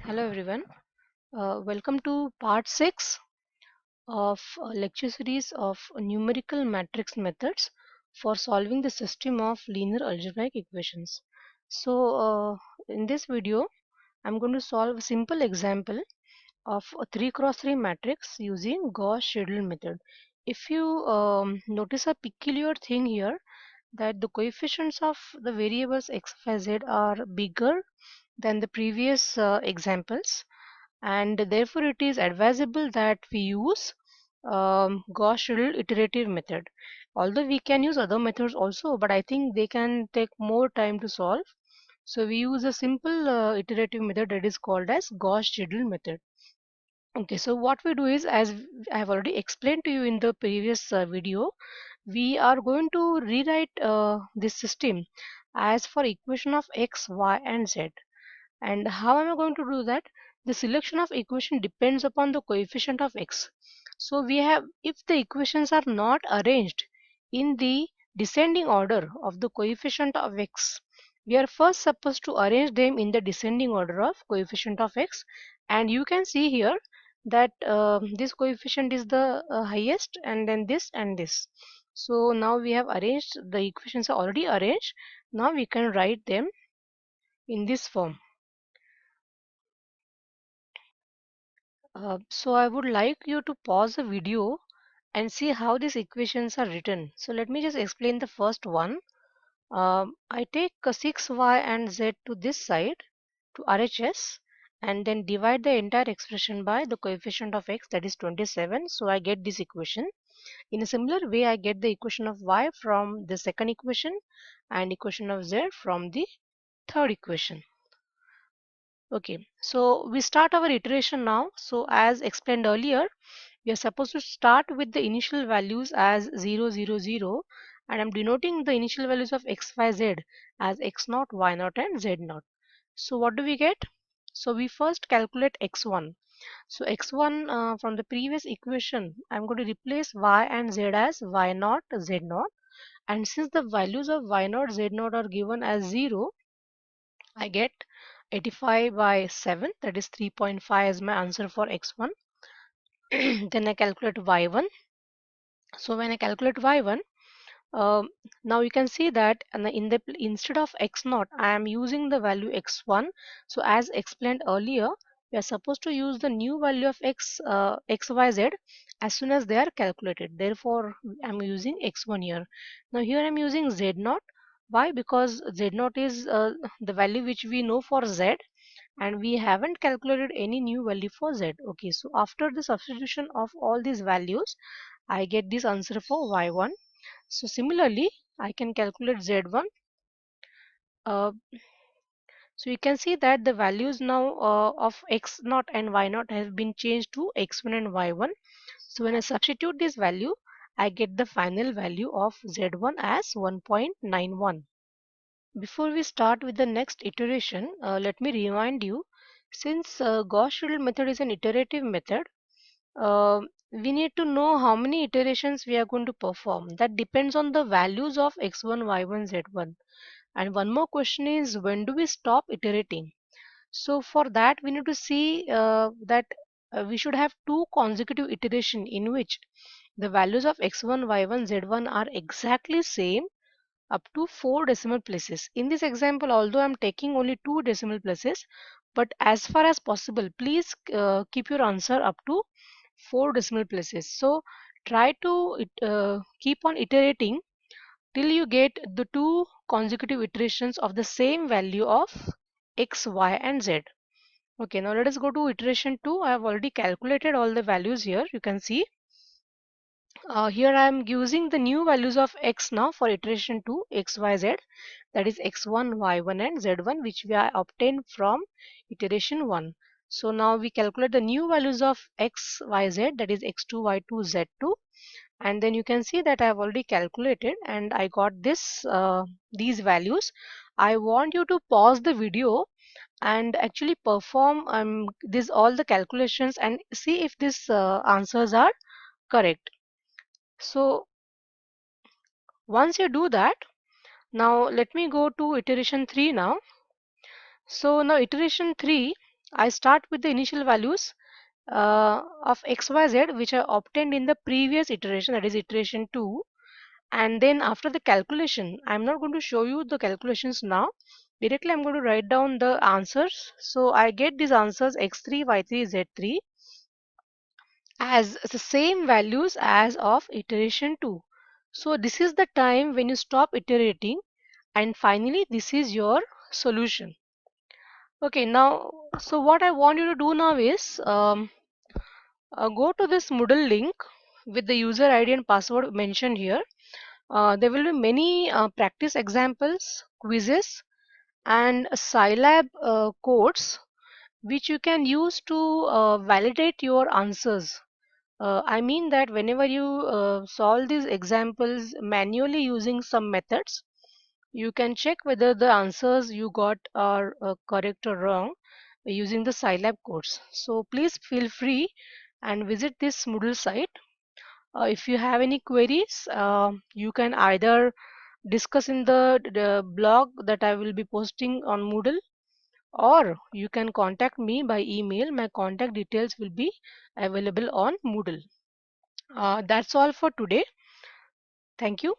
Hello everyone. Welcome to part 6 of lecture series of numerical matrix methods for solving the system of linear algebraic equations. In this video, I'm going to solve a simple example of a 3 cross 3 matrix using Gauss Seidel method. If you notice a peculiar thing here, that the coefficients of the variables x, y, z are bigger than the previous examples, and therefore it is advisable that we use Gauss Seidel iterative method. Although we can use other methods also, but I think they can take more time to solve. So we use a simple iterative method that is called as Gauss Seidel method. Okay, so what we do is, as I have already explained to you in the previous video, we are going to rewrite this system as for equation of x, y, and z. And how am I going to do that? The selection of equation depends upon the coefficient of x. So we have, if the equations are not arranged in the descending order of the coefficient of x, we are first supposed to arrange them in the descending order of coefficient of x. And you can see here that this coefficient is the highest, and then this and this. So now we have arranged, the equations are already arranged. Now we can write them in this form. So I would like you to pause the video and see how these equations are written. So let me just explain the first one. I take 6y and z to this side to RHS, and then divide the entire expression by the coefficient of x, that is 27. So I get this equation. In a similar way, I get the equation of y from the second equation and equation of z from the third equation. Okay, so we start our iteration now. So as explained earlier, we are supposed to start with the initial values as 0, 0, 0, and I'm denoting the initial values of x, y, z as x naught, y naught, and z naught. So what do we get? So we first calculate x1. So x1 from the previous equation, I'm going to replace y and z as y naught, z naught, and since the values of y naught, z naught are given as 0, I get 85 by 7, that is 3.5 as my answer for x1. Then I calculate y1. So when I calculate y1, um, now you can see that in the instead of x naught, I am using the value x1. So as explained earlier, we are supposed to use the new value of x, y, z as soon as they are calculated. Therefore, I'm using x1 here. Now here I'm using z naught. Why? Because z naught is the value which we know for z, and we haven't calculated any new value for z. Okay, so after the substitution of all these values, I get this answer for y1. So similarly, I can calculate z1. Uh, so you can see that the values now of x naught and y naught have been changed to x1 and y1. So when I substitute this value, I get the final value of z1 as 1.91. Before we start with the next iteration, let me remind you, since Gauss Seidel method is an iterative method, uh, we need to know how many iterations we are going to perform. That depends on the values of x1, y1, z1. And one more question is, when do we stop iterating? So for that, we need to see that we should have two consecutive iteration in which the values of x1, y1, z1 are exactly same up to 4 decimal places. In this example, although I'm taking only 2 decimal places, but as far as possible, please keep your answer up to 4 decimal places. So try to keep on iterating till you get the two consecutive iterations of the same value of x, y, and z. Okay, now let us go to iteration 2. I have already calculated all the values here. You can see here I am using the new values of x now for iteration 2, x, y, z, that is x1, y1, and z1, which we are obtained from iteration 1. So now we calculate the new values of x, y, z, that is x2, y2, z2, and then you can see that I have already calculated and I got this these values. I want you to pause the video and actually perform this all the calculations and see if these answers are correct. So once you do that, now let me go to iteration 3 now. So now iteration 3, I start with the initial values of xyz which I obtained in the previous iteration, that is iteration 2. And then after the calculation, I'm not going to show you the calculations now. Directly I'm going to write down the answers. So I get these answers x3, y3, z3 as the same values as of iteration 2. So this is the time when you stop iterating, and finally this is your solution. Okay, now, so what I want you to do now is go to this Moodle link with the user ID and password mentioned here. There will be many practice examples, quizzes, and Scilab codes which you can use to validate your answers. I mean that whenever you solve these examples manually using some methods, you can check whether the answers you got are correct or wrong using the Scilab codes. So please feel free and visit this Moodle site. If you have any queries, you can either discuss in the blog that I will be posting on Moodle, or you can contact me by email. My contact details will be available on Moodle. That's all for today. Thank you.